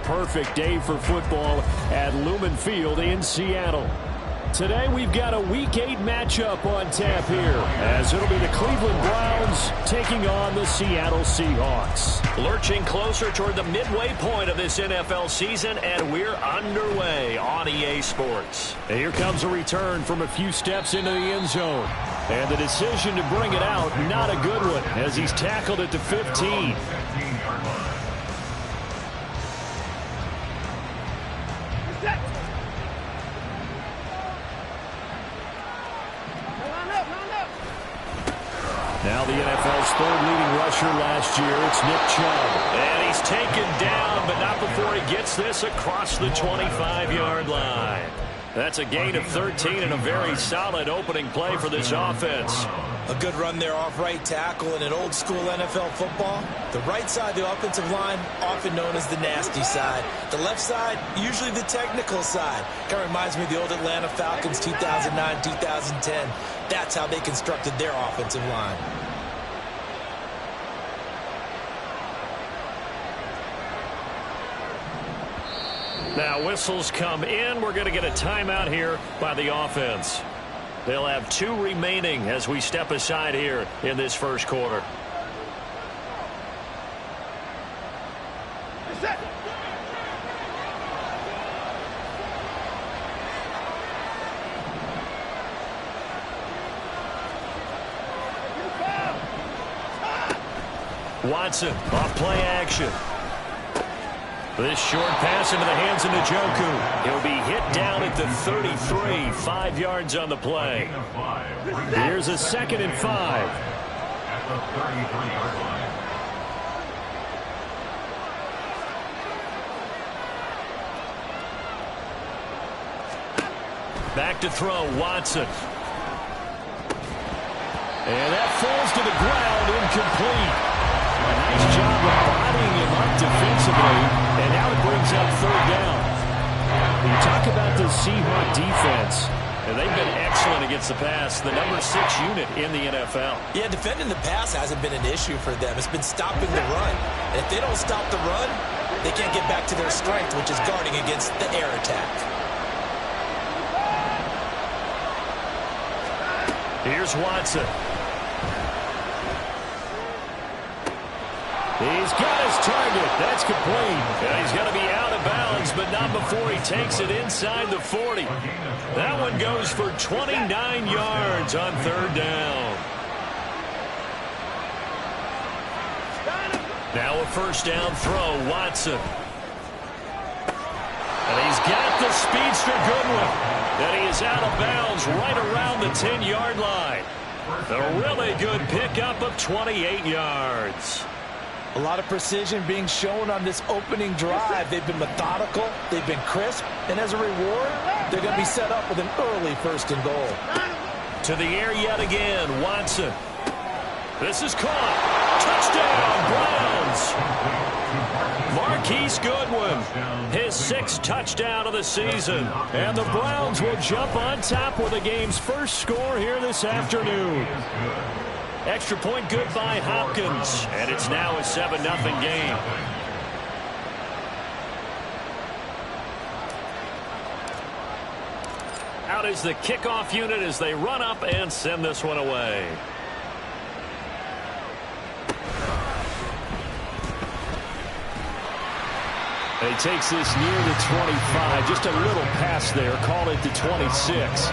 perfect day for football at Lumen Field in Seattle. Today we've got a Week 8 matchup on tap here, as it'll be the Cleveland Browns taking on the Seattle Seahawks. Lurching closer toward the midway point of this NFL season, and we're underway on EA Sports. And here comes a return from a few steps into the end zone. And the decision to bring it out, not a good one, as he's tackled at the 15. Now the NFL's third leading rusher last year, it's Nick Chubb. And he's taken down, but not before he gets this across the 25-yard line. That's a gain of 13 and a very solid opening play for this offense. A good run there off right tackle in an old-school NFL football. The right side of the offensive line, often known as the nasty side. The left side, usually the technical side. Kind of reminds me of the old Atlanta Falcons 2009-2010. That's how they constructed their offensive line. Now whistles come in. We're going to get a timeout here by the offense. They'll have 2 remaining as we step aside here in this first quarter. Watson off play action. This short pass into the hands of Njoku. He'll be hit down at the 33, 5 yards on the play. Here's a 2nd and 5. At the 33-yard line. Back to throw, Watson. And that falls to the ground, incomplete. A nice job of bodying him up defensively, and now it brings up 3rd down. You talk about the Seahawks defense. And they've been excellent against the pass, the number 6 unit in the NFL. Yeah, defending the pass hasn't been an issue for them. It's been stopping the run. And if they don't stop the run, they can't get back to their strength, which is guarding against the air attack. Here's Watson. He's got his target. That's complete. Yeah, he's going to be out of bounds, but not before he takes it inside the 40. That one goes for 29 yards on 3rd down. Now a 1st down throw, Watson. And he's got the speedster Goodwin. And he is out of bounds right around the 10-yard line. A really good pickup of 28 yards. A lot of precision being shown on this opening drive. They've been methodical, they've been crisp, and as a reward, they're going to be set up with an early 1st and goal. To the air yet again, Watson. This is caught. Touchdown, Browns. Marquise Goodwin, his 6th touchdown of the season. And the Browns will jump on top with the game's first score here this afternoon. Extra point good by Hopkins, and it's now a 7-0 game. Out is the kickoff unit as they run up and send this one away. He takes this near the 25, just a little pass there, call it the 26.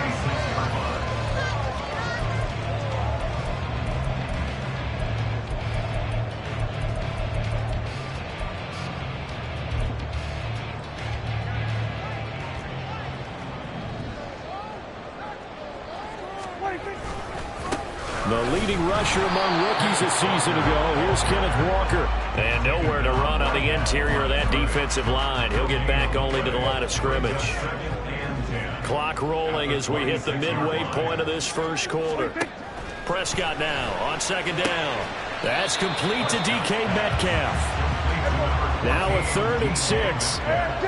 The leading rusher among rookies a season ago. Here's Kenneth Walker. And nowhere to run on the interior of that defensive line. He'll get back only to the line of scrimmage. Clock rolling as we hit the midway point of this first quarter. Prescott now on 2nd down. That's complete to DK Metcalf. Now a 3rd and 6. A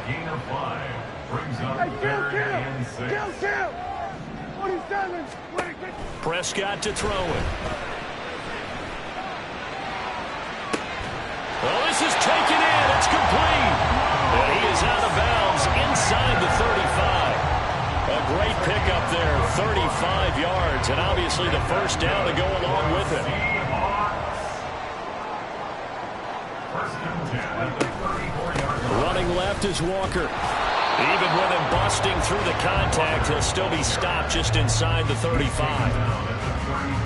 gain of 5 brings up 3rd and 6. Prescott to throw it. Well, this is taken in. It's complete. 35 yards, and obviously the first down to go along with it. Running left is Walker. Even with him busting through the contact, he'll still be stopped just inside the 35.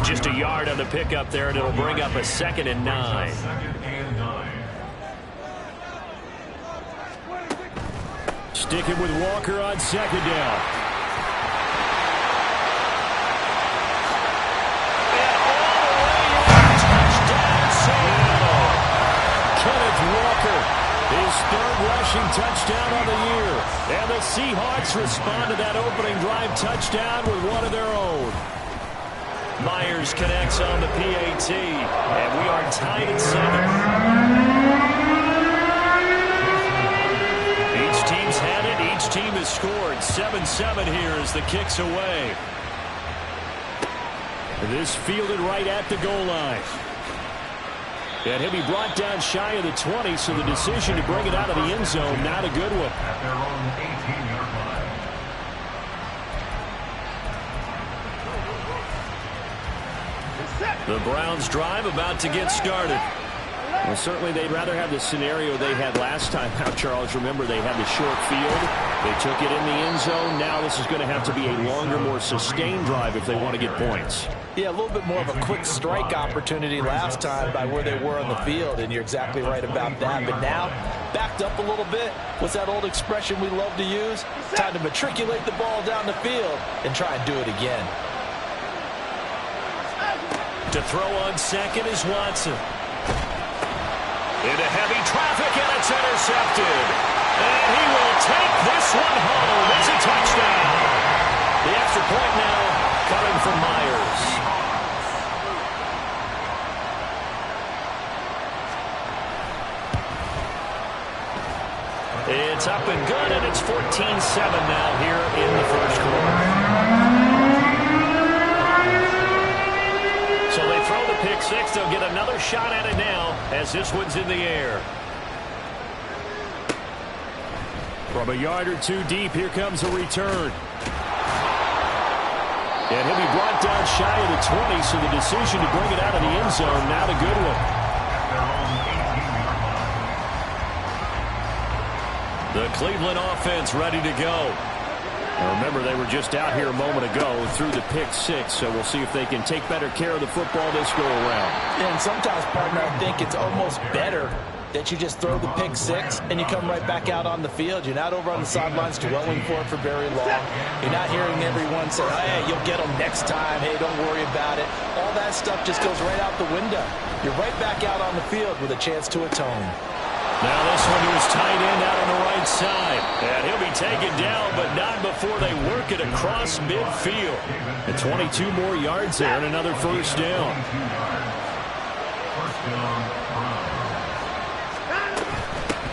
Just a yard on the pickup there, and it'll bring up a 2nd and 9. Sticking with Walker on 2nd down. And all the way in, touchdown, Seattle. Kenneth Walker, his 3rd rushing touchdown on the year. And the Seahawks respond to that opening drive touchdown with one of their own. Myers connects on the PAT, and we are tied at 7. Each team's had it. Each team has scored. 7-7 here as the kick's away. This fielded right at the goal line. And he'll be brought down shy of the 20, so the decision to bring it out of the end zone, not a good one. At their own 18-yard line. The Browns drive about to get started. Well, certainly they'd rather have the scenario they had last time out, Charles. Remember, they had the short field. They took it in the end zone. Now this is going to have to be a longer, more sustained drive if they want to get points. Yeah, a little bit more of a quick strike opportunity last time by where they were on the field, and you're exactly right about that. But now, backed up a little bit. What's that old expression we love to use? Time to matriculate the ball down the field and try and do it again. To throw on 2nd is Watson. Into heavy traffic, and it's intercepted. And he will take this one home. It's a touchdown. The extra point now coming from Myers. It's up and good, and it's 14-7 now here in the first quarter. So they throw the pick six. They'll get another shot at it now as this one's in the air. From a yard or two deep, here comes a return. And he'll be brought down shy of the 20, so the decision to bring it out of the end zone, not a good one. The Cleveland offense ready to go. Now remember, they were just out here a moment ago through the pick six, so we'll see if they can take better care of the football this go-around. And sometimes, partner, I think it's almost better that you just throw the pick six and you come right back out on the field. You're not over on the sidelines dwelling for it for very long. You're not hearing everyone say, hey, you'll get them next time. Hey, don't worry about it. All that stuff just goes right out the window. You're right back out on the field with a chance to atone. Now this one to his tight end out on the right side. And he'll be taken down, but not before they work it across midfield. And 22 more yards there and another first down.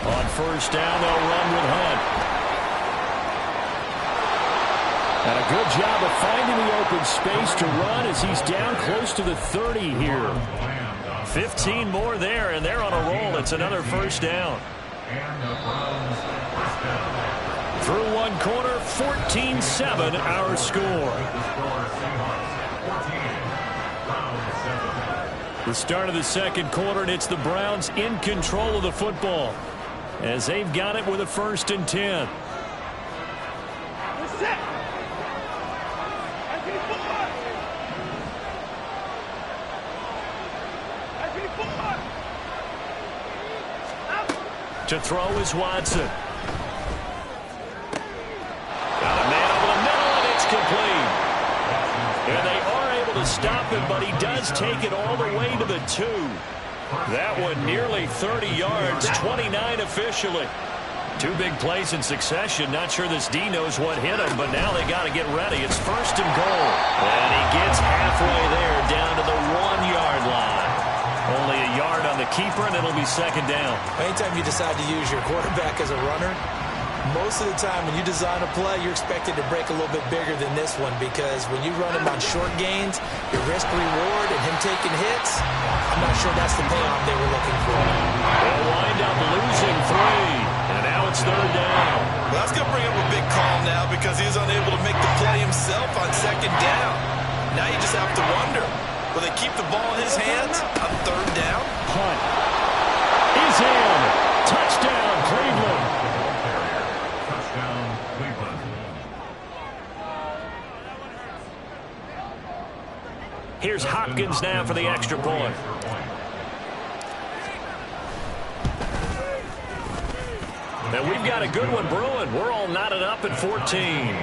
On first down, they'll run with Hunt. And a good job of finding the open space to run as he's down close to the 30 here. 15 more there, and they're on a roll. It's another first down. Through one quarter, 14-7 our score. The start of the second quarter, and it's the Browns in control of the football as they've got it with a 1st and 10. To throw is Watson. Got a man over the middle, and it's complete. And they are able to stop him, but he does take it all the way to the 2. That one nearly 30 yards, 29 officially. 2 big plays in succession. Not sure this D knows what hit him, but now they got to get ready. It's 1st and goal. And he gets halfway there down to the 1-yard line. Only a yard on the keeper, and it'll be 2nd down. Anytime you decide to use your quarterback as a runner, most of the time when you design a play, you're expected to break a little bit bigger than this one, because when you run him on short gains, your risk-reward and him taking hits, I'm not sure that's the payoff they were looking for. They'll wind up losing 3, and now it's 3rd down. Well, that's going to bring up a big call now because he's unable to make the play by himself on second down. Now you just have to wonder, will they keep the ball in his hands on third down? Punt is in. Touchdown, Cleveland. Touchdown, Cleveland. Here's Hopkins now for the extra point. And we've got a good one brewing. We're all knotted up at 14.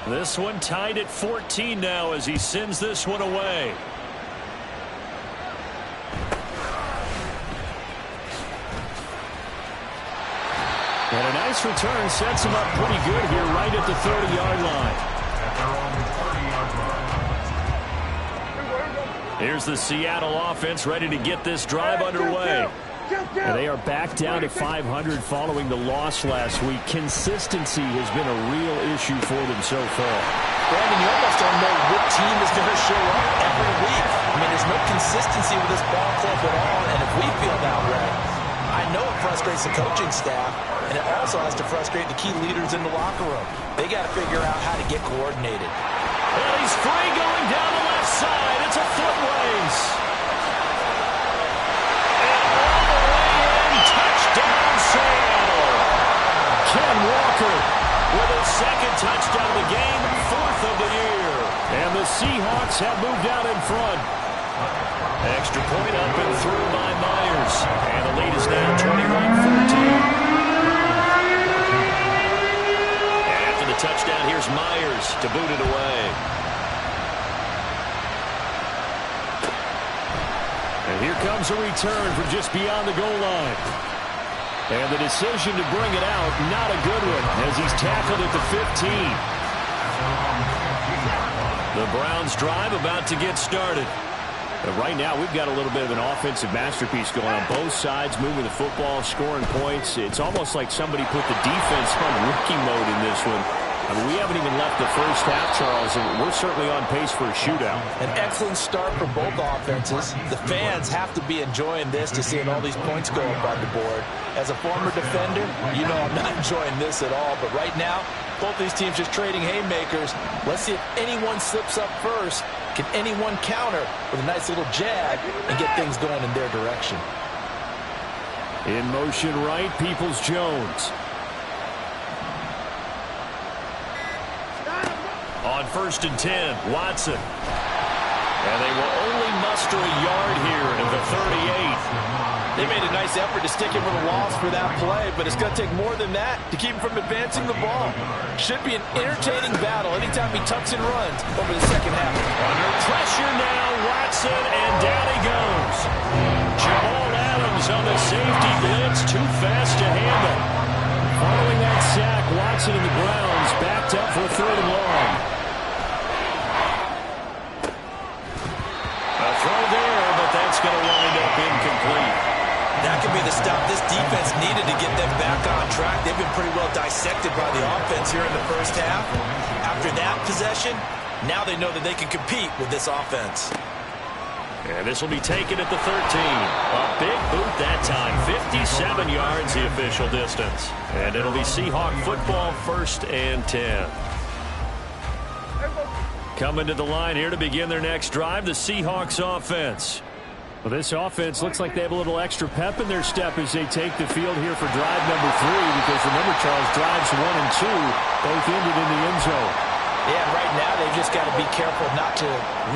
This one tied at 14 now as he sends this one away. And a nice return sets him up pretty good here right at the 30-yard line. Here's the Seattle offense ready to get this drive underway. And they are back down to 500 following the loss last week. Consistency has been a real issue for them so far. Brandon, you almost don't know what team is going to show up every week. I mean, there's no consistency with this ball club at all, and if we feel that way, I know it frustrates the coaching staff, and it also has to frustrate the key leaders in the locker room. They got to figure out how to get coordinated. And he's free going down the left side. It's a foot race. And all the way in, touchdown Seattle. Ken Walker With his second touchdown of the game, fourth of the year. and the Seahawks have moved out in front. Extra point up and through by Myers. And the lead is now 21-14. After the touchdown, here's Myers to boot it away. And here comes a return from just beyond the goal line. And the decision to bring it out, not a good one, as he's tackled at the 15. The Browns drive about to get started. But right now, we've got a little bit of an offensive masterpiece going on both sides, moving the football, scoring points. It's almost like somebody put the defense on rookie mode in this one. I mean, we haven't even left the first half, Charles, and we're certainly on pace for a shootout. An excellent start for both offenses. The fans have to be enjoying this to seeing all these points go up on the board. As a former defender, you know I'm not enjoying this at all. But right now, both these teams just trading haymakers. Let's see if anyone slips up first. Can anyone counter with a nice little jab and get things going in their direction? In motion right, Peoples-Jones. On 1st and 10, Watson. And they will only muster a yard here at the 38. They made a nice effort to stick him with a loss for that play, but it's going to take more than that to keep him from advancing the ball. Should be an entertaining battle anytime he tucks and runs over the second half. Under pressure now, Watson, and down he goes. Jamal Adams on the safety blitz, too fast to handle. Following that sack, Watson and the Browns backed up for 3rd and long. A throw there, but that's going to wind up incomplete. That could be the stop this defense needed to get them back on track. They've been pretty well dissected by the offense here in the first half. After that possession, now they know that they can compete with this offense. And this will be taken at the 13. A big boot that time. 57 yards the official distance. And it'll be Seahawk football, 1st and 10. Coming to the line here to begin their next drive, the Seahawks offense. Well, this offense looks like they have a little extra pep in their step as they take the field here for drive number 3. Because remember, Charles, drives 1 and 2 both ended in the end zone. Yeah, right now they've just got to be careful not to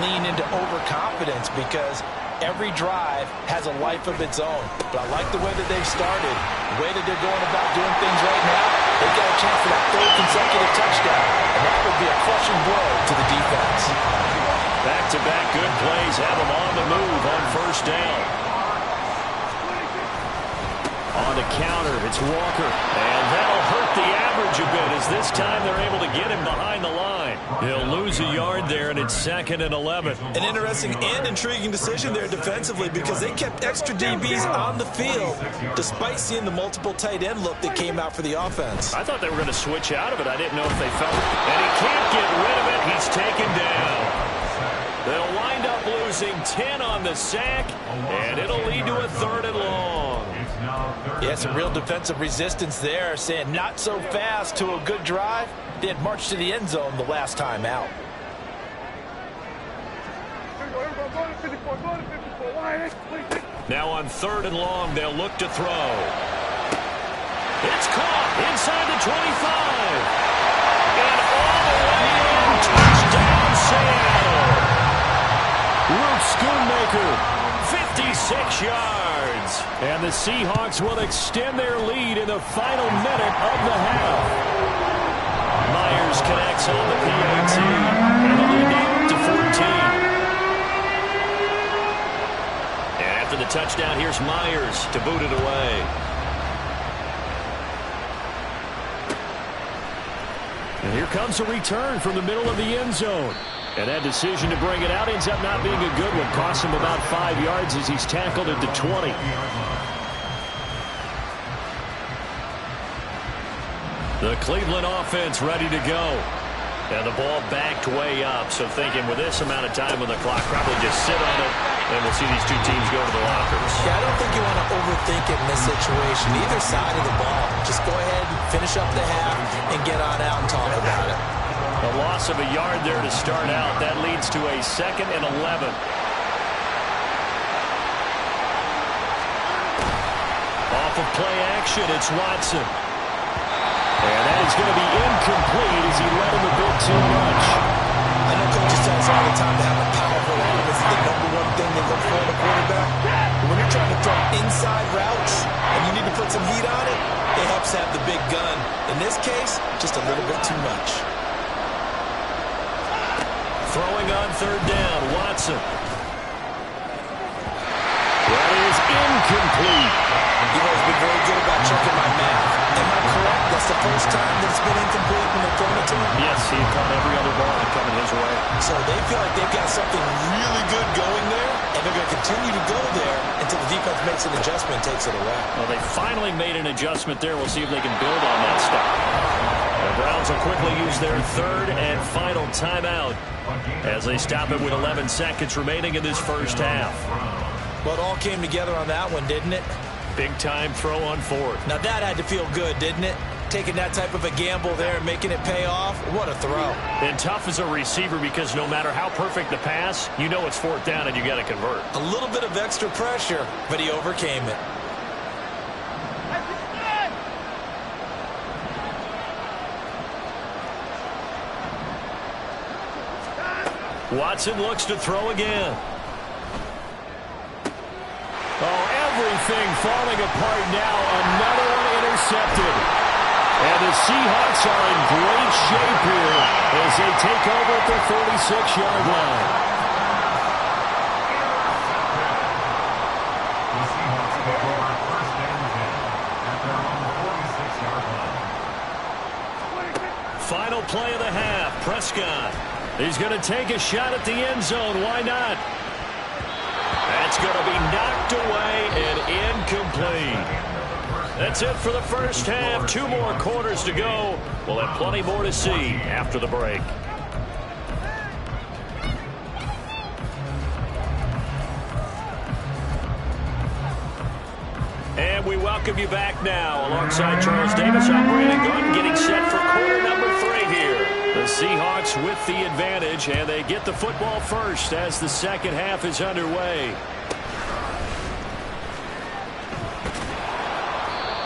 lean into overconfidence because every drive has a life of its own. But I like the way that they've started, the way that they're going about doing things right now. They've got a chance for that 3rd consecutive touchdown, and that would be a crushing blow to the defense. Back-to-back good plays have them on the move on 1st down. On the counter, it's Walker. And that'll hurt the average a bit as this time they're able to get him behind the line. He'll lose a yard there, and it's 2nd and 11. An interesting and intriguing decision there defensively because they kept extra DBs on the field despite seeing the multiple tight end look that came out for the offense. I thought they were going to switch out of it. I didn't know if they felt it. And he can't get rid of it. He's taken down. They'll wind up losing 10 on the sack, and it'll lead to a 3rd and long. Yeah, some real defensive resistance there, saying not so fast to a good drive. They had marched to the end zone the last time out. Now on 3rd and long, they'll look to throw. It's caught inside the 25. And all the way in. Touchdown, Seattle. Luke Schoonmaker. 56 yards. And the Seahawks will extend their lead in the final minute of the half. Myers connects on the PAT. And the lead now up to 14. And after the touchdown, here's Myers to boot it away. And here comes a return from the middle of the end zone. And that decision to bring it out ends up not being a good one. Costs him about 5 yards as he's tackled at the 20. The Cleveland offense ready to go. And the ball backed way up. So thinking with this amount of time on the clock, probably just sit on it. And we'll see these two teams go to the lockers. Yeah, I don't think you want to overthink it in this situation. Either side of the ball. Just go ahead and finish up the half and get on out and talk about it. A loss of a yard there to start out. That leads to a 2nd and 11. Off of play action, it's Watson. And that is going to be incomplete as he led him a bit too much. I know coaches tell us all the time to have a powerful arm is the #1 thing they look for in a quarterback. But when you're trying to throw inside routes and you need to put some heat on it, it helps have the big gun. In this case, just a little bit too much. Throwing on 3rd down, Watson. That is incomplete. You've always been very good about checking my math. Am I correct? That's the first time that it's been incomplete when they're throwing it to him? Yes, he caught every other ball that coming his way. So they feel like they've got something really good going there, and they're going to continue to go there until the defense makes an adjustment and takes it away. Well, they finally made an adjustment there. We'll see if they can build on that stop. The Browns will quickly use their 3rd and final timeout as they stop it with 11 seconds remaining in this first half. Well, it all came together on that one, didn't it? Big-time throw on 4th. Now that had to feel good, didn't it? Taking that type of a gamble there and making it pay off. What a throw. And tough as a receiver because no matter how perfect the pass, you know it's 4th down and you got to convert. A little bit of extra pressure, but he overcame it. Watson looks to throw again. Oh, everything falling apart now. Another one intercepted. And the Seahawks are in great shape here as they take over at the 46-yard line. Final play of the half, Prescott. He's going to take a shot at the end zone. Why not? That's going to be knocked away and incomplete. That's it for the first half. 2 more quarters to go. We'll have plenty more to see after the break. And we welcome you back now. Alongside Charles Davis, I'm Brandon Gunn, getting set for quarter number 3 here. The Seahawks with the advantage, and they get the football first as the second half is underway.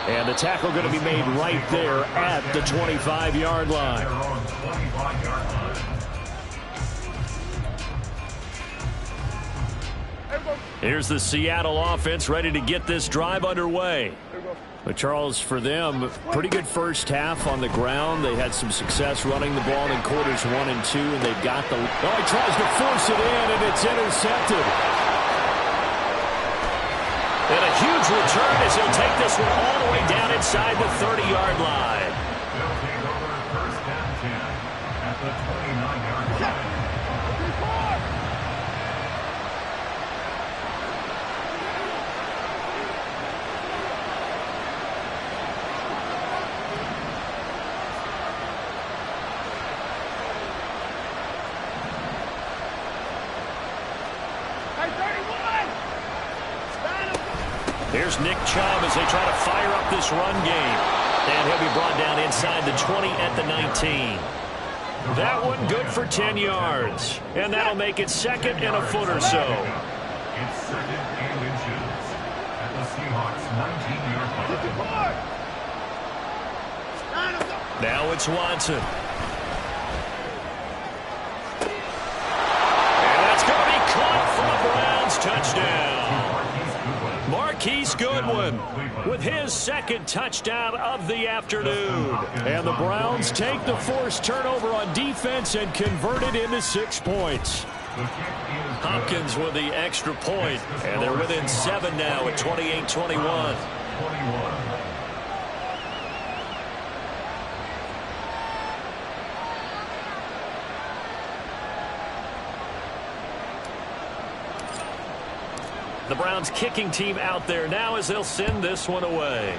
And the tackle going to be made right there at the 25-yard line. Here's the Seattle offense ready to get this drive underway. But Charles, for them, pretty good first half on the ground. They had some success running the ball in quarters 1 and 2, and they've got the... Oh, he tries to force it in, and it's intercepted. And a huge return as he'll take this one all the way down inside the 30-yard line. They'll take over 1st and 10 at the 29-yard line. Here's Nick Chubb as they try to fire up this run game. And he'll be brought down inside the 20 at the 19. That one good for 10 yards. And that'll make it second and a foot or so. It's second and inches at the Seahawks 19-yard line. Now it's Watson. And that's going to be caught for a Browns touchdown. Marquise Goodwin with his second touchdown of the afternoon. And the Browns take the forced turnover on defense and convert it into 6 points. Hopkins with the extra point, and they're within 7 now at 28-21. The Browns kicking team out there now as they'll send this one away.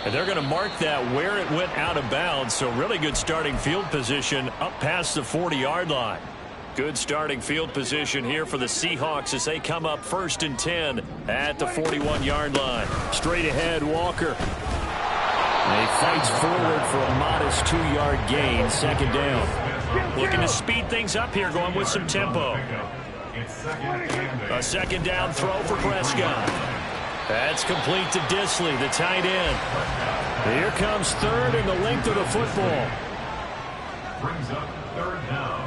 And they're going to mark that where it went out of bounds, so really good starting field position up past the 40-yard line. Good starting field position here for the Seahawks as they come up 1st and 10 at the 41-yard line. Straight ahead, Walker. And he fights forward for a modest 2-yard gain, 2nd down. Looking to speed things up here, going with some tempo. A 2nd down throw for Prescott. That's complete to Disley, the tight end. Here comes 3rd and the length of the football. Brings up 3rd down.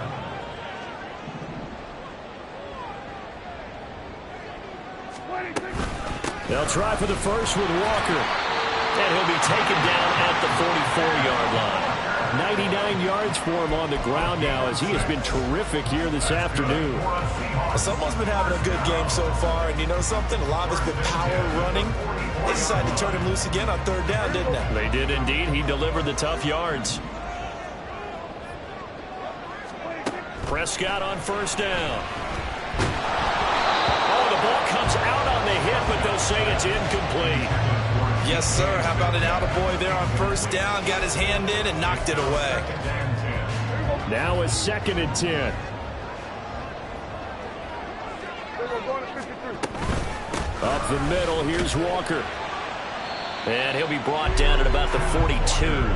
They'll try for the first with Walker. And he'll be taken down at the 44-yard line. 99 yards for him on the ground now as he has been terrific here this afternoon. Someone's been having a good game so far, and you know something? A lot of it's been power running. They decided to turn him loose again on 3rd down, didn't they? They did indeed. He delivered the tough yards. Prescott on 1st down. Oh, the ball comes out on the hit, but they'll say it's incomplete. Yes, sir. How about an attaboy there on 1st down? Got his hand in and knocked it away. Now it's 2nd and 10. Up the middle, here's Walker. And he'll be brought down at about the 42.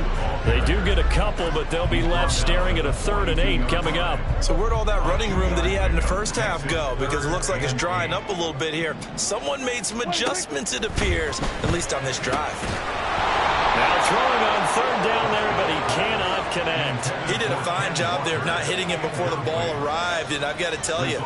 They do get a couple, but they'll be left staring at a 3rd and 8 coming up. So where'd all that running room that he had in the first half go? Because it looks like it's drying up a little bit here. Someone made some adjustments, it appears, at least on this drive. Now throwing on 3rd down there, but he cannot connect. He did a fine job there of not hitting it before the ball arrived, and I've got to tell you,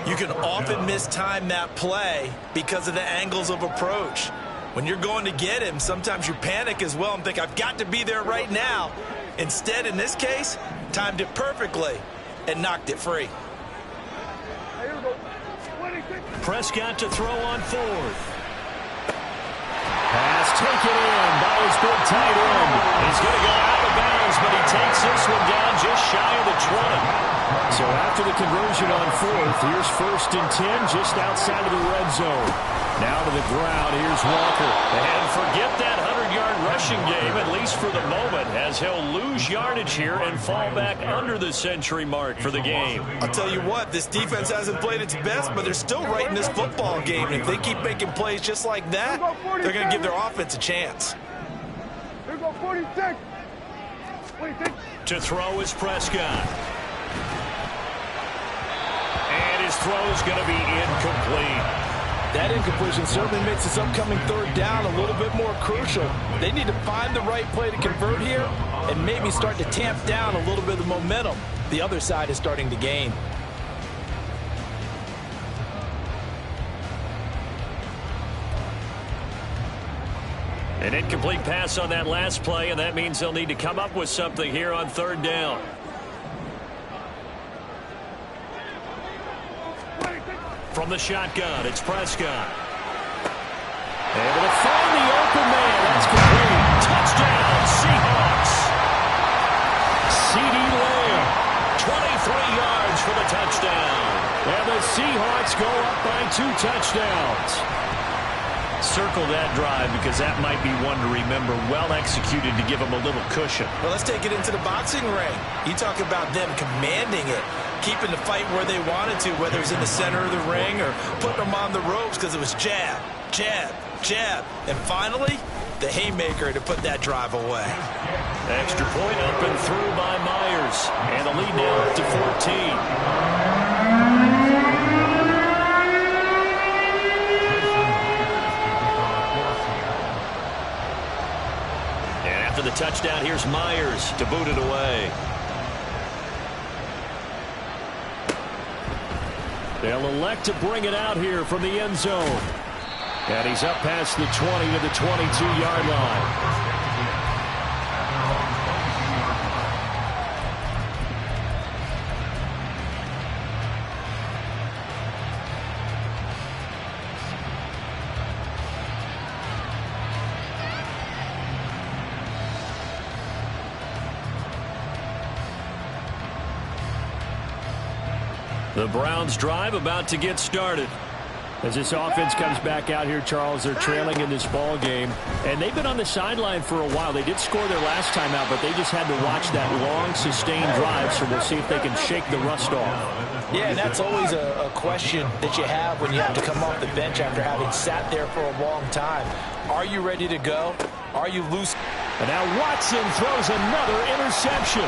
you can often mistime that play because of the angles of approach. When you're going to get him, sometimes you panic as well and think, I've got to be there right now. Instead, in this case, timed it perfectly and knocked it free. Prescott to throw on 4th. Pass taken in by his big tight end. He's going to go out of bounds, but he takes this one down just shy of the 20. So after the conversion on 4th, here's 1st and 10 just outside of the red zone. Now to the ground, here's Walker. And forget that 100-yard rushing game, at least for the moment, as he'll lose yardage here and fall back under the century mark for the game. I'll tell you what, this defense hasn't played its best, but they're still right in this football game. And if they keep making plays just like that, they're going to give their offense a chance. Here go 46. 46. To throw is Prescott. And his throw is going to be incomplete. That incompletion certainly makes this upcoming 3rd down a little bit more crucial. They need to find the right play to convert here and maybe start to tamp down a little bit of the momentum the other side is starting to gain. An incomplete pass on that last play, and that means they'll need to come up with something here on 3rd down. From the shotgun, it's Prescott. Able to find the open man. That's complete. Touchdown, Seahawks. CeeDee Lamb. 23 yards for the touchdown. And the Seahawks go up by 2 touchdowns. Circle that drive because that might be one to remember. Well executed to give them a little cushion. Well, let's take it into the boxing ring. You talk about them commanding it, keeping the fight where they wanted to, whether it's in the center of the ring or putting them on the ropes because it was jab, jab, jab. And finally, the haymaker to put that drive away. Extra point up and through by Myers. And the lead now up to 14. The touchdown, here's Myers to boot it away. They'll elect to bring it out here from the end zone. And he's up past the 20 to the 22-yard line. The Browns drive about to get started. As this offense comes back out here, Charles, they're trailing in this ball game. And they've been on the sideline for a while. They did score their last time out, but they just had to watch that long, sustained drive. So we'll see if they can shake the rust off. Yeah, and that's always a question that you have when you have to come off the bench after having sat there for a long time. Are you ready to go? Are you loose? And now Watson throws another interception.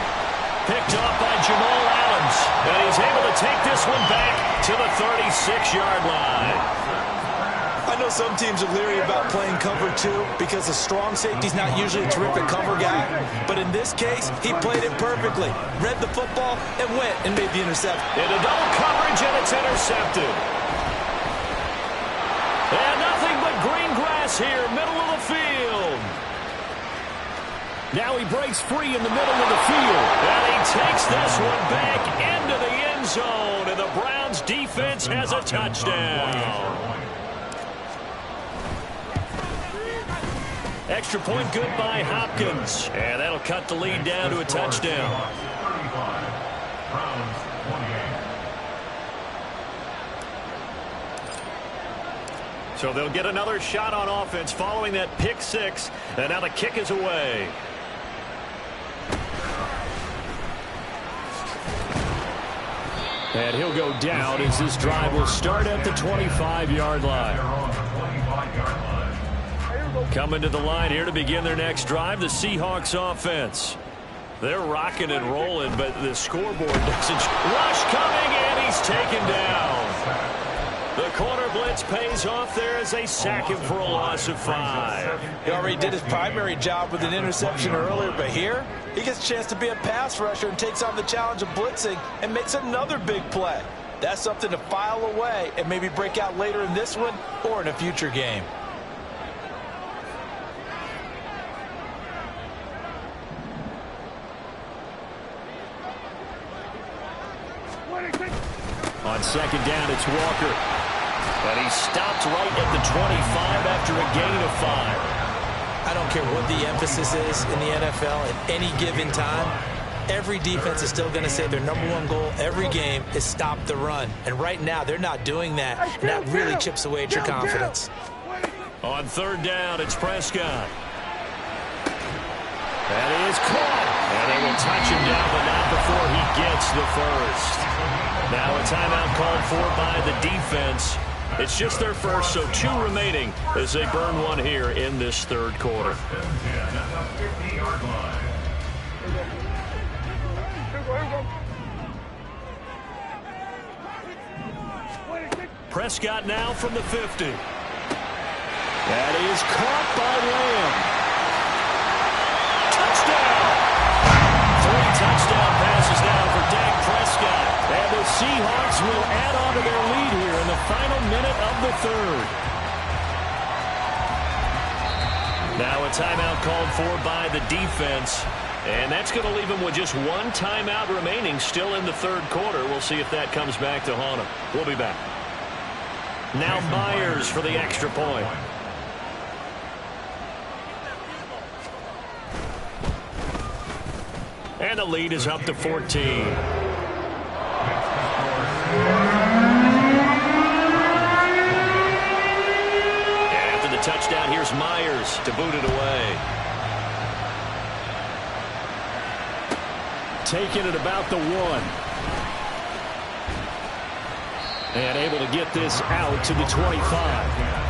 Picked off by Jamal Adams. And he's able to take this one back to the 36-yard line. I know some teams are leery about playing cover 2 because a strong safety's not usually a terrific cover guy. But in this case, he played it perfectly. Read the football and went and made the interception. Into double coverage, and it's intercepted. And nothing but green grass here, middle of the field. Now he breaks free in the middle of the field. And he takes this one back into the end zone. And the Browns defense has a touchdown. Extra point good by Hopkins. And that'll cut the lead down to a touchdown. So they'll get another shot on offense following that pick 6. And now the kick is away. And he'll go down as this drive will start at the 25-yard line. Coming to the line here to begin their next drive, the Seahawks offense. They're rocking and rolling, but the scoreboard doesn't. Rush coming, and he's taken down. The corner blitz pays off there as they sack him for a loss of 5. He already did his primary job with an interception earlier, but here he gets a chance to be a pass rusher and takes on the challenge of blitzing and makes another big play. That's something to file away and maybe break out later in this one or in a future game. On second down, it's Walker. And he stopped right at the 25 after a gain of 5. I don't care what the emphasis is in the NFL at any given time. Every defense is still going to say their #1 goal every game is stop the run. And right now, they're not doing that. And that really chips away at your confidence. On third down, it's Prescott. That is caught. And they will touch him down, but not before he gets the first. Now a timeout called for by the defense. It's just their first, so 2 remaining as they burn one here in this third quarter. Prescott now from the 50. That is caught by Lamb. Touchdown! 3 touchdown passes now for Dak Prescott. And the Seahawks will add on to their lead here in the final minute of the third. Now a timeout called for by the defense. And that's going to leave them with just 1 timeout remaining still in the third quarter. We'll see if that comes back to haunt them. We'll be back. Now Myers for the extra point. And the lead is up to 14. After the a touchdown. Here's Myers to boot it away. Taking it about the 1. And able to get this out to the 25.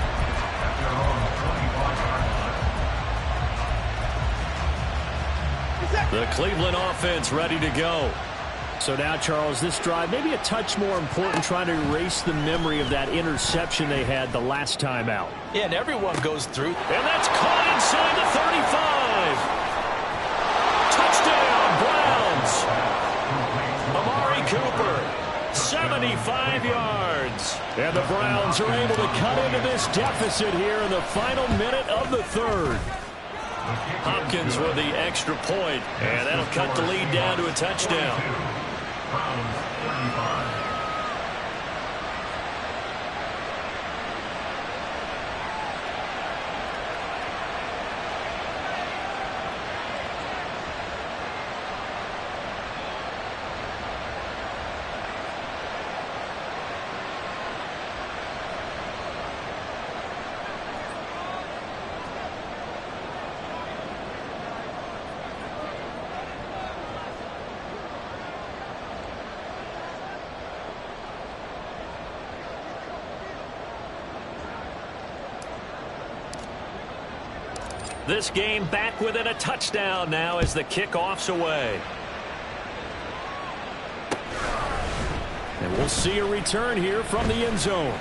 The Cleveland offense ready to go. So now, Charles, this drive maybe a touch more important, trying to erase the memory of that interception they had the last time out. Yeah, and everyone goes through. And that's caught inside the 35. Touchdown, Browns. Amari Cooper, 75 yards. And the Browns are able to cut into this deficit here in the final minute of the third. Hopkins with the extra point, and that'll cut the lead down to a touchdown. This game back within a touchdown now as the kickoff's away. And we'll see a return here from the end zone.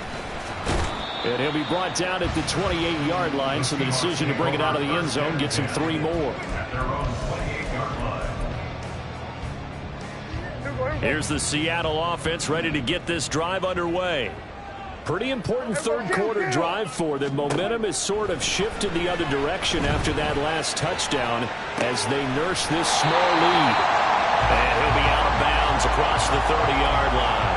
And he'll be brought down at the 28-yard line, so the decision to bring it out of the end zone gets him 3 more. Here's the Seattle offense ready to get this drive underway. Pretty important third-quarter drive for them. Momentum has sort of shifted the other direction after that last touchdown as they nurse this small lead. And he'll be out of bounds across the 30-yard line.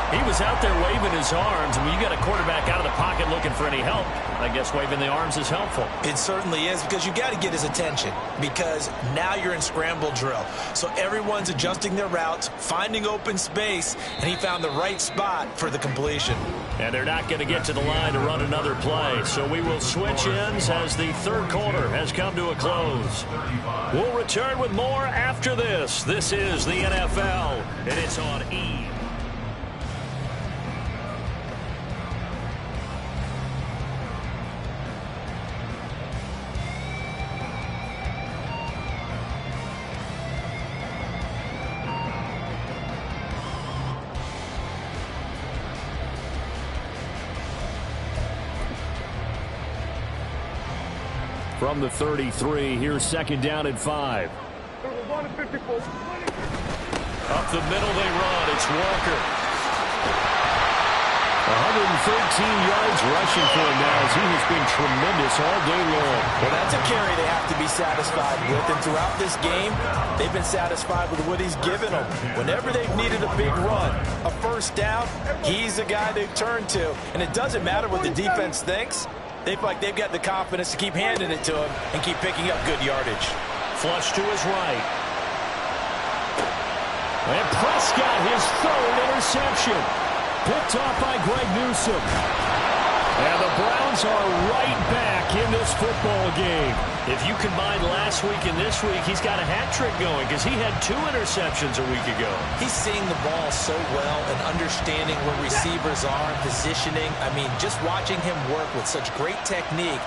He was out there waving his arms, and when you got a quarterback out of the pocket looking for any help, I guess waving the arms is helpful. It certainly is, because you got to get his attention, because now you're in scramble drill. So everyone's adjusting their routes, finding open space, and he found the right spot for the completion. And they're not going to get to the line to run another play, so we will switch ends as the third quarter has come to a close. We'll return with more after this. This is the NFL, and it's on E! From the 33, here's second down and 5. Up the middle they run. It's Walker. 113 yards rushing for him now as he has been tremendous all day long. Well, that's a carry they have to be satisfied with. And throughout this game, they've been satisfied with what he's given them. Whenever they've needed a big run, a first down, he's the guy they've turned to. And it doesn't matter what the defense thinks. They feel like they've got the confidence to keep handing it to him and keep picking up good yardage. Flush to his right. And Prescott, his third interception. Picked off by Greg Newsome. And the Browns are right back in this football game. If you combine last week and this week, he's got a hat trick going because he had 2 interceptions a week ago. He's seeing the ball so well and understanding where receivers are, positioning. I mean, just watching him work with such great technique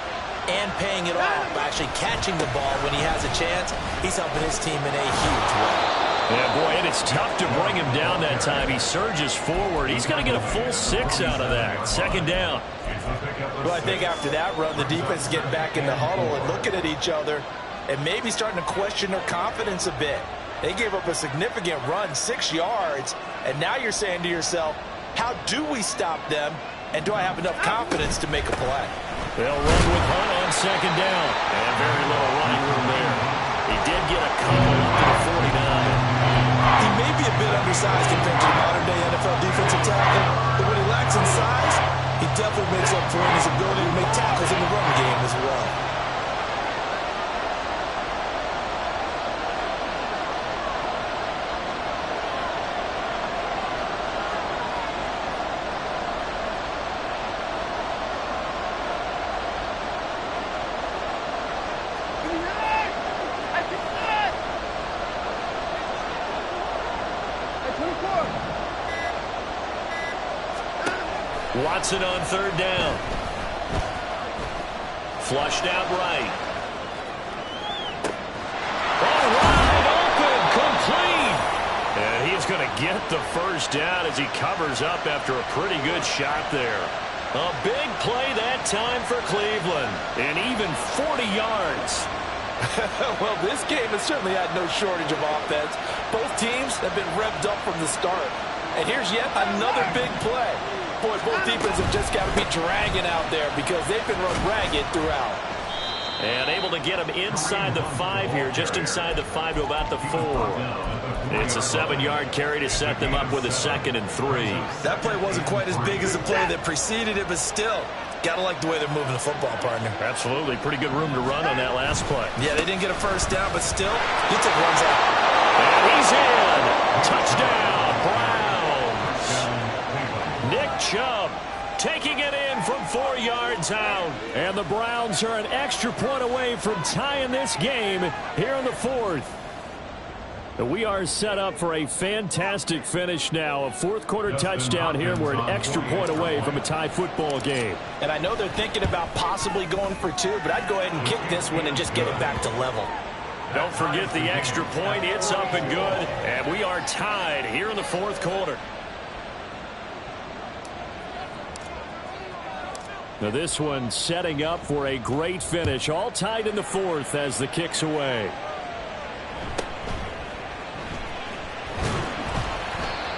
and paying it off by actually catching the ball when he has a chance, he's helping his team in a huge way. Yeah, boy, and it's tough to bring him down that time. He surges forward. He's going to get a full 6 out of that. Second down. Well, I think after that run, the defense is getting back in the huddle and looking at each other and maybe starting to question their confidence a bit. They gave up a significant run, 6 yards, and now you're saying to yourself, how do we stop them, and do I have enough confidence to make a play? They'll run with Hunt on second down, and very little running room there. He did get a couple up to the 49. He may be a bit undersized compared to the modern-day NFL defensive tackle, but when he lacks in size, he definitely makes up for it in his ability to make tackles in the run game as well. Watson on third down. Flushed out right. Oh, wide open, complete. And he's going to get the first down as he covers up after a pretty good shot there. A big play that time for Cleveland. And even 40 yards. Well, this game has certainly had no shortage of offense. Both teams have been revved up from the start. And here's yet another big play. Boy, both defenses have just got to be dragging out there because they've been run ragged throughout. And able to get him inside the 5 here, just inside the 5 to about the 4. It's a 7-yard carry to set them up with a 2nd and 3. That play wasn't quite as big as the play that preceded it, but still, got to like the way they're moving the football, partner. Absolutely. Pretty good room to run on that last play. Yeah, they didn't get a first down, but still, he took runs out. And he's in. Touchdown, Browns. Nick Chubb taking it in from 4 yards out. And the Browns are an extra point away from tying this game here in the 4th. We are set up for a fantastic finish now. A 4th quarter touchdown here. We're an extra point away from a tie football game. And I know they're thinking about possibly going for 2, but I'd go ahead and kick this one and just get it back to level. Don't forget the extra point. It's up and good. And we are tied here in the 4th quarter. Now this one setting up for a great finish. All tied in the 4th as the kick's away.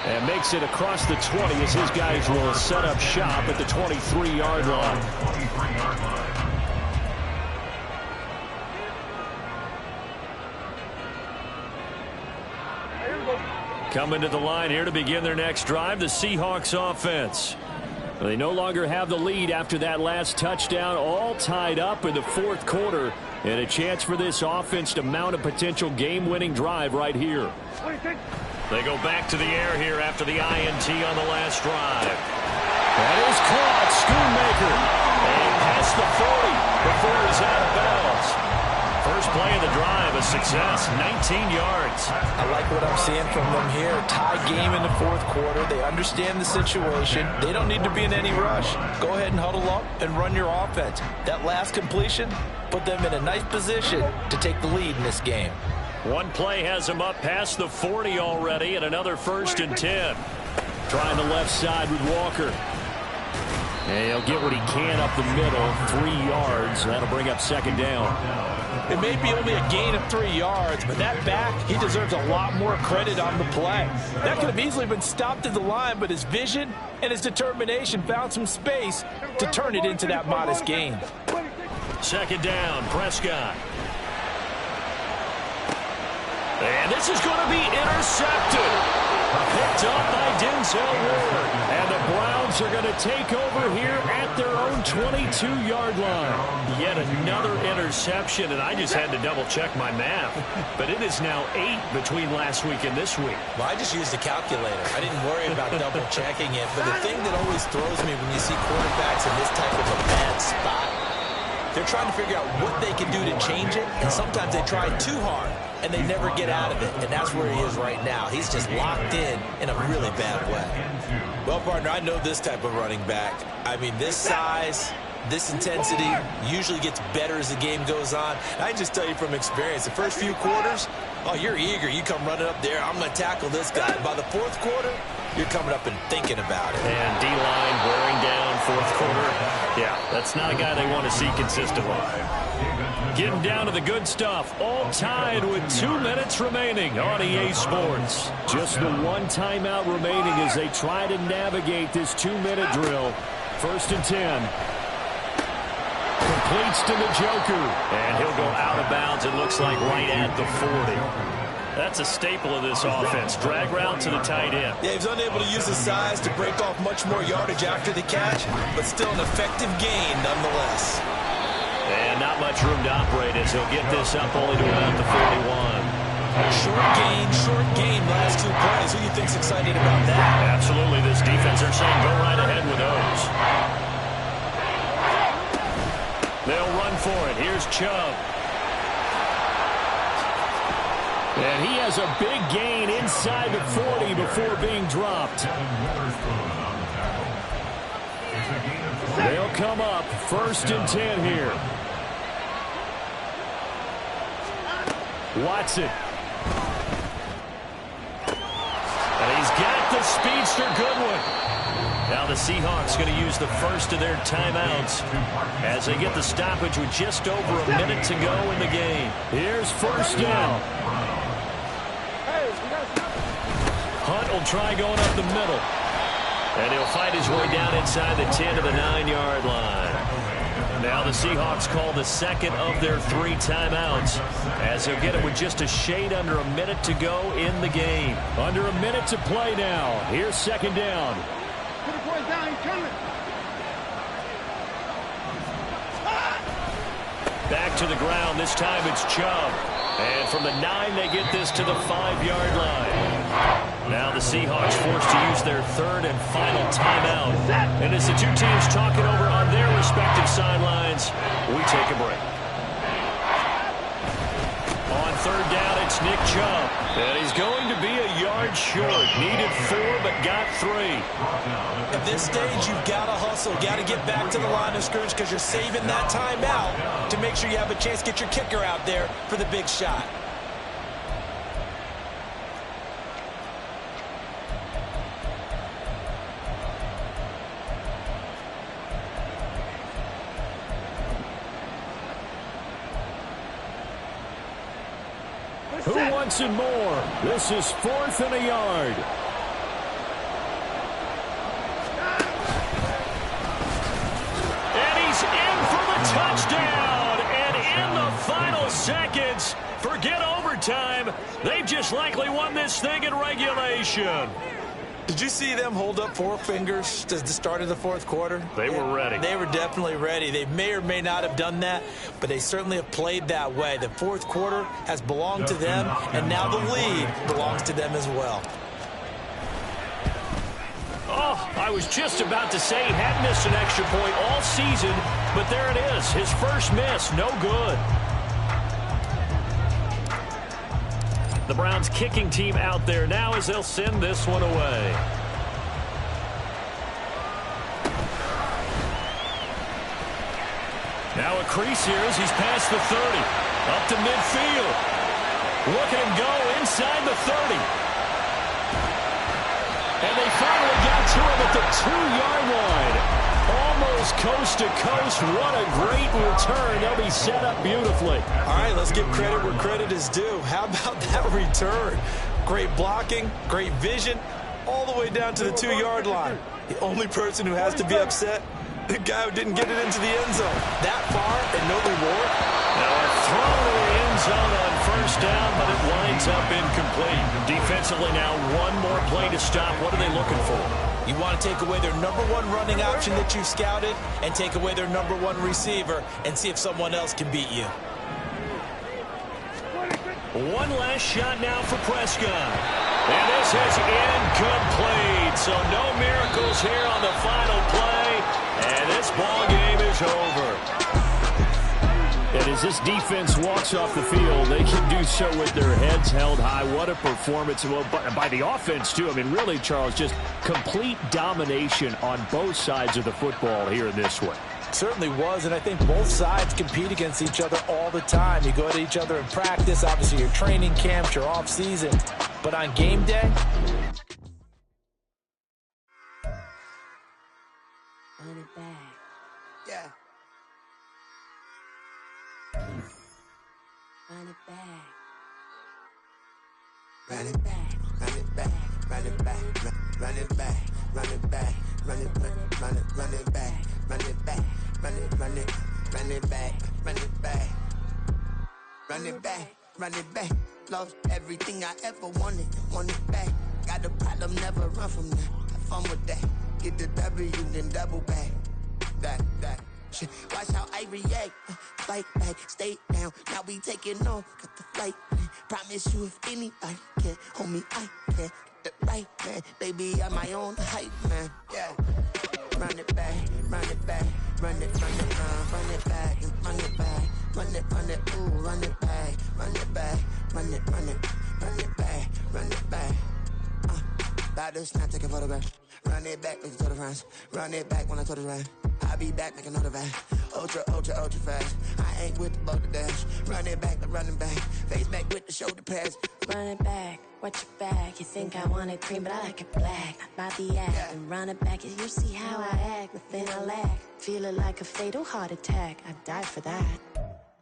And makes it across the 20 as his guys will set up shop at the 23-yard line. Coming to the line here to begin their next drive, the Seahawks offense. They no longer have the lead after that last touchdown, all tied up in the 4th quarter. And a chance for this offense to mount a potential game-winning drive right here. They go back to the air here after the INT on the last drive. That is caught. Schoonmaker. And past the 40 before he's out of bounds. First play of the drive, a success, 19 yards. I like what I'm seeing from them here. Tie game in the 4th quarter. They understand the situation. They don't need to be in any rush. Go ahead and huddle up and run your offense. That last completion put them in a nice position to take the lead in this game. One play has him up past the 40 already, and another 1st and 10. Trying the left side with Walker. And he'll get what he can up the middle, 3 yards. That'll bring up 2nd down. It may be only a gain of 3 yards, but that back, he deserves a lot more credit on the play. That could have easily been stopped at the line, but his vision and his determination found some space to turn it into that modest gain. 2nd down, Prescott. And this is going to be intercepted. Picked up by Denzel Ward. And the Browns are going to take over here at their own 22-yard line. Yet another interception, and I just had to double-check my math. But it is now 8 between last week and this week. Well, I just used a calculator. I didn't worry about double-checking it. But the thing that always throws me when you see quarterbacks in this type of a bad spot, they're trying to figure out what they can do to change it, and sometimes they try too hard, and they never get out of it, and that's where he is right now. He's just locked in a really bad way. Well, partner, I know this type of running back. I mean, this size, this intensity usually gets better as the game goes on. I can just tell you from experience, the first few quarters, oh, you're eager. You come running up there, I'm going to tackle this guy. By the 4th quarter, you're coming up and thinking about it. And D-line wearing down 4th quarter. Yeah, that's not a guy they want to see consistently. Getting down to the good stuff. All tied with 2 minutes remaining on EA Sports. Just the one timeout remaining as they try to navigate this 2-minute drill. 1st and 10. Completes to Njoku. And he'll go out of bounds, it looks like, right at the 40. That's a staple of this offense. Drag route to the tight end. Yeah, he's unable to use his size to break off much more yardage after the catch, but still an effective gain nonetheless. And not much room to operate as he'll get this up only to about the 41. Short gain, last 2 plays. Who do you think's excited about that? Absolutely. This defense are saying go right ahead with those. They'll run for it. Here's Chubb. And he has a big gain inside the 40 before being dropped. come up 1st and 10 here. Watson. And he's got the speedster Goodwin. Now the Seahawks going to use the first of their timeouts as they get the stoppage with just over a minute to go in the game. Here's 1st down. Hunt will try going up the middle. And he'll fight his way down inside the 10 to the 9-yard line. Now the Seahawks call the second of their 3 timeouts as they'll get it with just a shade under a minute to go in the game. Under a minute to play now. Here's 2nd down. Put the boy down, he's coming. Back to the ground. This time it's Chubb. And from the 9, they get this to the 5-yard line. Now the Seahawks forced to use their 3rd and final timeout. And as the two teams talk it over on their respective sidelines, we take a break. On 3rd down, it's Nick Chubb. And he's going to be a yard short. Needed 4, but got 3. At this stage, you've got to hustle. Got to get back to the line of scrimmage because you're saving that timeout to make sure you have a chance to get your kicker out there for the big shot. Who wants it more? This is 4th and a yard. And he's in for the touchdown. And in the final seconds, forget overtime. They've just likely won this thing in regulation. Did you see them hold up 4 fingers to the start of the 4th quarter? They were ready. They were definitely ready. They may or may not have done that, but they certainly have played that way. The 4th quarter has belonged to them, and now the lead belongs to them as well. Oh, I was just about to say he hadn't missed an extra point all season, but there it is. His first miss, no good. The Browns kicking team out there now as they'll send this one away. Now a crease here as he's past the 30. Up to midfield. Look at him go inside the 30. And they finally got to him at the 2-yard line. Almost coast to coast. What a great return. They'll be set up beautifully. All right, let's give credit where credit is due. How about that return? Great blocking, great vision, all the way down to the 2-yard line. The only person who has to be upset, the guy who didn't get it into the end zone. That far and no reward. Now a throw to the end zone on 1st down, but it winds up incomplete. Defensively now, one more play to stop. What are they looking for? You want to take away their #1 running option that you scouted and take away their #1 receiver and see if someone else can beat you. One last shot now for Prescott. And this is incomplete. So no miracles here on the final play. And this ball game is over. And as this defense walks off the field, they can do so with their heads held high. What a performance by the offense, too. I mean, really, Charles, just complete domination on both sides of the football here in this one. Certainly was, and I think both sides compete against each other all the time. You go at each other in practice, obviously your training camps, your off season, but on game day, run it back. yeah. Run it back. Run it back, run it back, run it back, run it back, run it back, run it back, run it back, run it back, run it back, run it back, run it back, run it back. Lost everything I ever wanted, want it back. Got a problem, never run from that. Have fun with that. Get the W, then double back. That. Shit. Watch how I react. Fight back, stay down. Now we taking off, got the flight. Promise you if anybody can, homie, I can. Get the right man, baby, I'm my own hype man. Yeah. Run it back, run it back, run it back, run it back, run it, ooh, run it back, run it back, run it back, run it back. About to snap, take a photograph. Run it back, let's go to France. Run it back when I told it right. I'll be back, make another van. Ultra, ultra, ultra fast. I ain't with the boulder dash. Run it back, running back. Face back with the shoulder pads. Run it back, watch your back. You think I want it cream, but I like it black. Bobby act and run it back. You see how I act, nothing I lack. Feel it like a fatal heart attack. I'd die for that.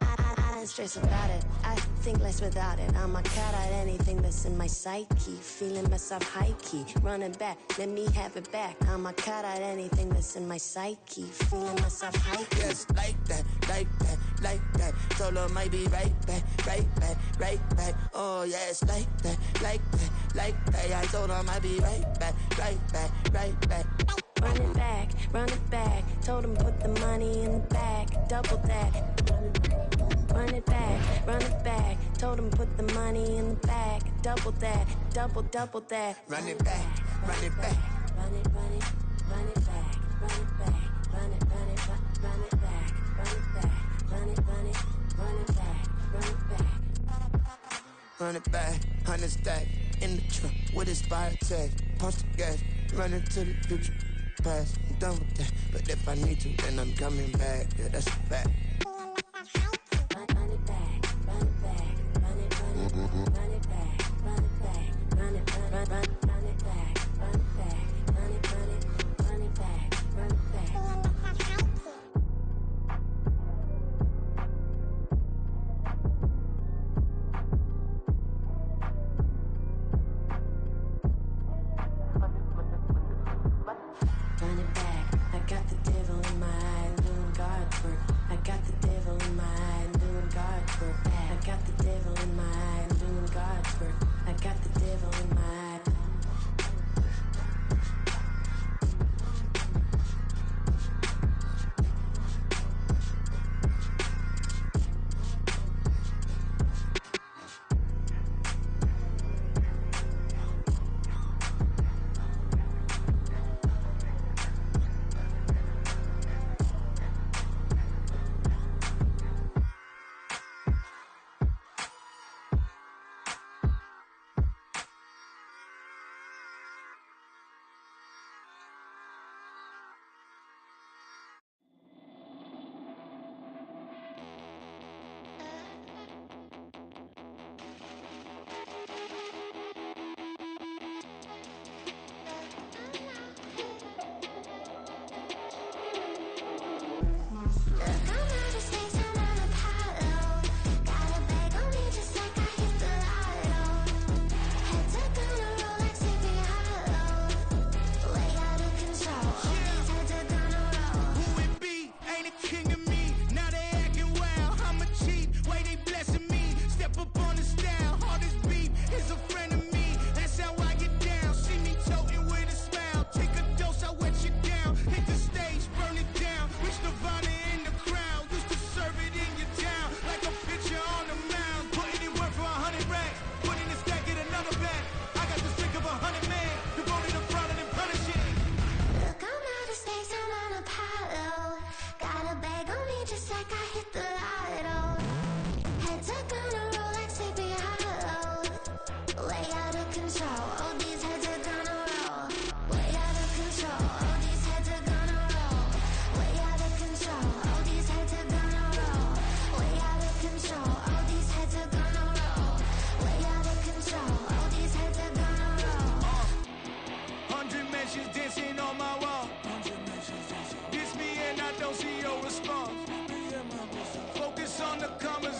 I don't stress about it. I think less without it. I'm a cat at anything that's in my psyche. Feeling myself high key. Running back, let me have it back. I'm a cat at anything that's in my psyche. Feeling myself high key. Yes, like that, like that, like that. Solo might be right back, right back, right back. Oh yes, like that, like that, like that. I told her I might be right back, right back, right back. Run it back, run it back. Told him put the money in the bag. Double that. Run it back, run it back. Told him put the money in the bag. Double that, double that. Run it back, run it back. Run it, run it, run it back. Run it back, run it, run it, run it back. Run it back, run it, run it, run it back. Run it back. Run it back, 100 stack. In the trunk with expired tag. Punch the gas, run into the future. Past, I'm done with that. But if I need to, then I'm coming back. Yeah, that's a fact. Run it back, run it back, run it, run it, run it back, run it back, run it, run it back, run it back, run it, run it, run it back, run it back. Run it back, I got the devil in my eye, doing God's work. I got the devil in my eye, doing God's work. I got the devil in my eye, doing God's work. I got the devil in my eye. Focus on the conversation.